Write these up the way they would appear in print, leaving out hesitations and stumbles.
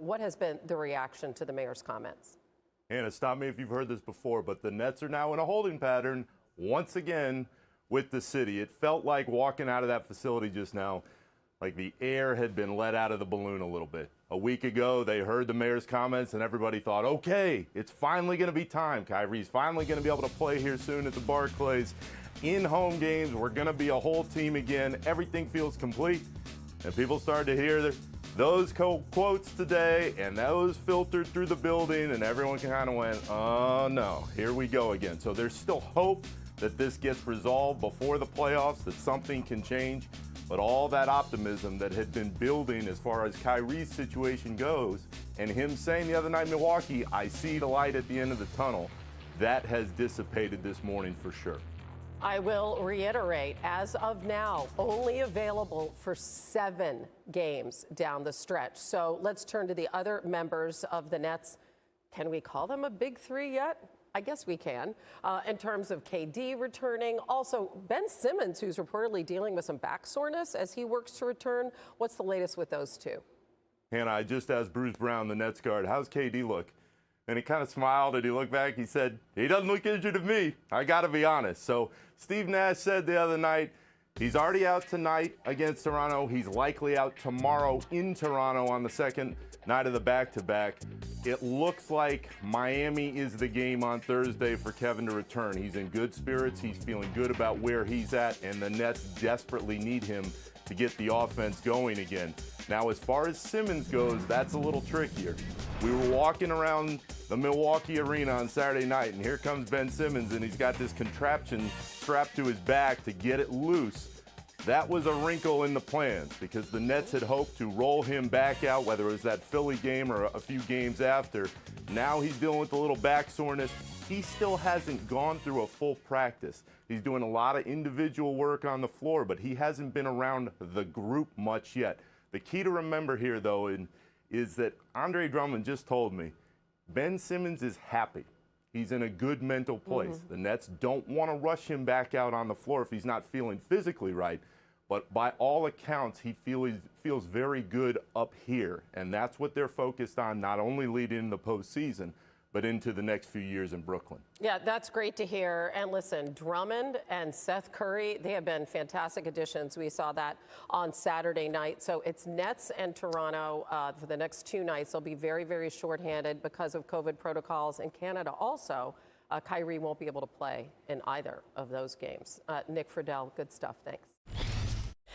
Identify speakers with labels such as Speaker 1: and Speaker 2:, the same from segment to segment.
Speaker 1: what has been the reaction to the mayor's comments?
Speaker 2: Hannah, stop me if you've heard this before, but the Nets are now in a holding pattern once again with the city. It felt like walking out of that facility just now, like the air had been let out of the balloon a little bit. A week ago, they heard the mayor's comments and everybody thought, okay, it's finally going to be time. Kyrie's finally going to be able to play here soon at the Barclays. In home games, we're going to be a whole team again. Everything feels complete. And people started to hear those quotes today, and those filtered through the building, and everyone kind of went, oh no, here we go again. So there's still hope that this gets resolved before the playoffs, that something can change. But all that optimism that had been building as far as Kyrie's situation goes, and him saying the other night in Milwaukee, I see the light at the end of the tunnel, that has dissipated this morning for sure.
Speaker 1: I will reiterate, as of now, only available for 7 games down the stretch. So let's turn to the other members of the Nets. Can we call them a big three yet? I guess we can. In terms of KD returning, also Ben Simmons, who's reportedly dealing with some back soreness as he works to return. What's the latest with those two?
Speaker 2: Hannah, I just asked Bruce Brown, the Nets guard, how's KD look? And he kind of smiled and he looked back. He said, he doesn't look injured to me. I got to be honest. So Steve Nash said the other night, he's already out tonight against Toronto. He's likely out tomorrow in Toronto on the second night of the back-to-back. It looks like Miami is the game on Thursday for Kevin to return. He's in good spirits. He's feeling good about where he's at, and the Nets desperately need him to get the offense going again. Now, as far as Simmons goes, that's a little trickier. We were walking around the Milwaukee arena on Saturday night, and here comes Ben Simmons, and he's got this contraption strapped to his back to get it loose. That was a wrinkle in the plans because the Nets had hoped to roll him back out, whether it was that Philly game or a few games after. Now he's dealing with a little back soreness. He still hasn't gone through a full practice. He's doing a lot of individual work on the floor, but he hasn't been around the group much yet. The key to remember here, though, is that Andre Drummond just told me Ben Simmons is happy. He's in a good mental place. The Nets don't want to rush him back out on the floor if he's not feeling physically right. But by all accounts, he feels very good up here. And that's what they're focused on, not only leading in the postseason, but into the next few years in Brooklyn.
Speaker 1: Yeah, that's great to hear. And listen, Drummond and Seth Curry, they have been fantastic additions. We saw that on Saturday night. So it's Nets and Toronto for the next 2 nights. They'll be very, very shorthanded because of COVID protocols. In Canada also, Kyrie won't be able to play in either of those games. Nick Friedell, good stuff. Thanks.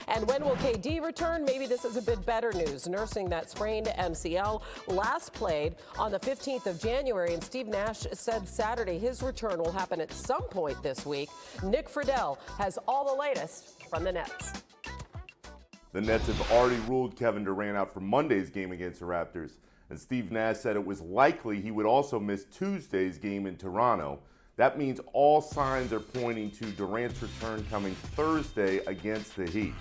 Speaker 1: And when will KD return? Maybe this is a bit better news. Nursing that sprained MCL, last played on the 15th of January, and Steve Nash said Saturday his return will happen at some point this week. Nick Friedell has all the latest from the Nets.
Speaker 2: The Nets have already ruled Kevin Durant out for Monday's game against the Raptors, and Steve Nash said it was likely he would also miss Tuesday's game in Toronto. That means all signs are pointing to Durant's return coming Thursday against the Heat,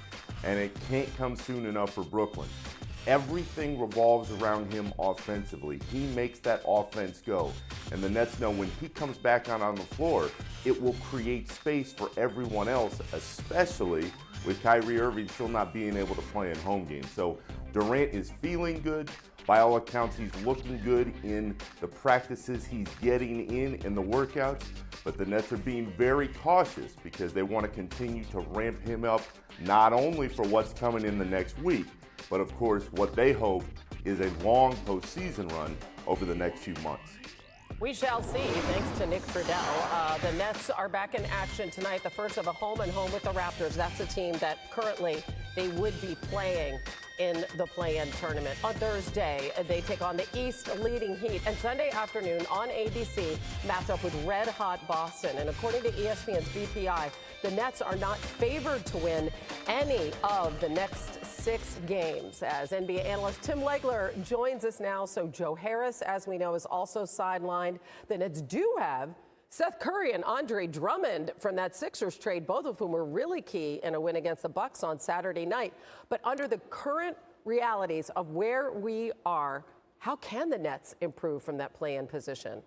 Speaker 2: and it can't come soon enough for Brooklyn. Everything revolves around him offensively. He makes that offense go, and the Nets know when he comes back on the floor, it will create space for everyone else, especially with Kyrie Irving still not being able to play in home games. So Durant is feeling good. By all accounts, he's looking good in the practices he's getting in the workouts, but the Nets are being very cautious because they want to continue to ramp him up, not only for what's coming in the next week, but of course, what they hope is a long postseason run over the next few months.
Speaker 1: We shall see, thanks to Nick Friedell. The Nets are back in action tonight, the first of a home-and-home with the Raptors. That's a team that currently they would be playing in the play-in tournament. On Thursday, they take on the East leading Heat, and Sunday afternoon on ABC, match up with red-hot Boston. And according to ESPN's BPI, the Nets are not favored to win any of the next 6 games. As NBA analyst Tim Legler joins us now. So Joe Harris, as we know, is also sidelined. The Nets do have Seth Curry and Andre Drummond from that Sixers trade, both of whom were really key in a win against the Bucks on Saturday night. But under the current realities of where we are, how can the Nets improve from that play-in position?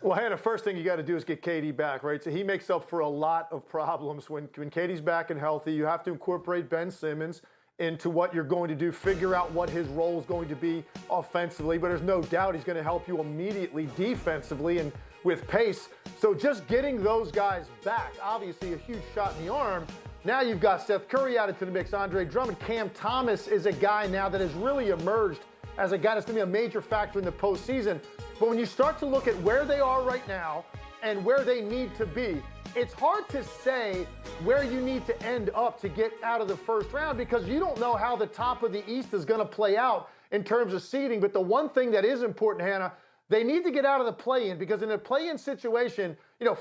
Speaker 3: Well, Hannah, first thing you got to do is get KD back, right? So he makes up for a lot of problems when KD's back and healthy. You have to incorporate Ben Simmons. into what you're going to do, figure out what his role is going to be offensively, but there's no doubt he's going to help you immediately defensively and with pace. So just getting those guys back, obviously a huge shot in the arm. Now you've got Seth Curry added to the mix, Andre Drummond. Cam Thomas is a guy now that has really emerged as a guy that's going to be a major factor in the postseason. But when you start to look at where they are right now and where they need to be, it's hard to say where you need to end up to get out of the first round because you don't know how the top of the East is going to play out in terms of seeding. But the one thing that is important, Hannah, they need to get out of the play-in because in a play-in situation,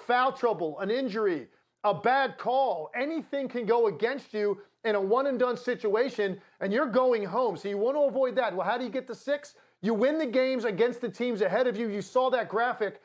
Speaker 3: foul trouble, an injury, a bad call, anything can go against you in a one-and-done situation, and you're going home. So you want to avoid that. Well, how do you get to 6? You win the games against the teams ahead of you. You saw that graphic.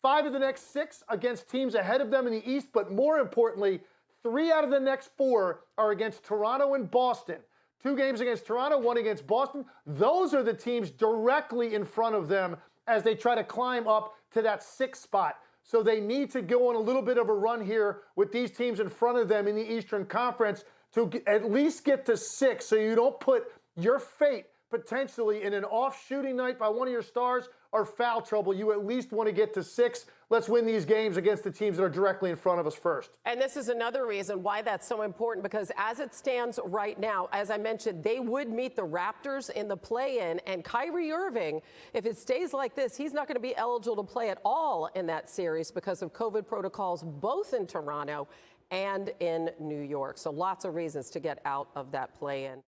Speaker 3: 5 of the next 6 against teams ahead of them in the East, but more importantly, 3 out of the next 4 are against Toronto and Boston. 2 games against Toronto, 1 against Boston. Those are the teams directly in front of them as they try to climb up to that 6th spot. So they need to go on a little bit of a run here with these teams in front of them in the Eastern Conference to at least get to 6 so you don't put your fate potentially in an off shooting night by one of your stars or foul trouble. You at least want to get to 6. Let's win these games against the teams that are directly in front of us first.
Speaker 1: And this is another reason why that's so important, because as it stands right now, as I mentioned, they would meet the Raptors in the play-in, and Kyrie Irving, if it stays like this, he's not going to be eligible to play at all in that series because of COVID protocols both in Toronto and in New York. So lots of reasons to get out of that play-in.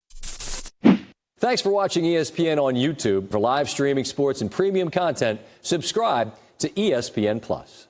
Speaker 4: Thanks for watching ESPN on YouTube. For live streaming sports and premium content, subscribe to ESPN+.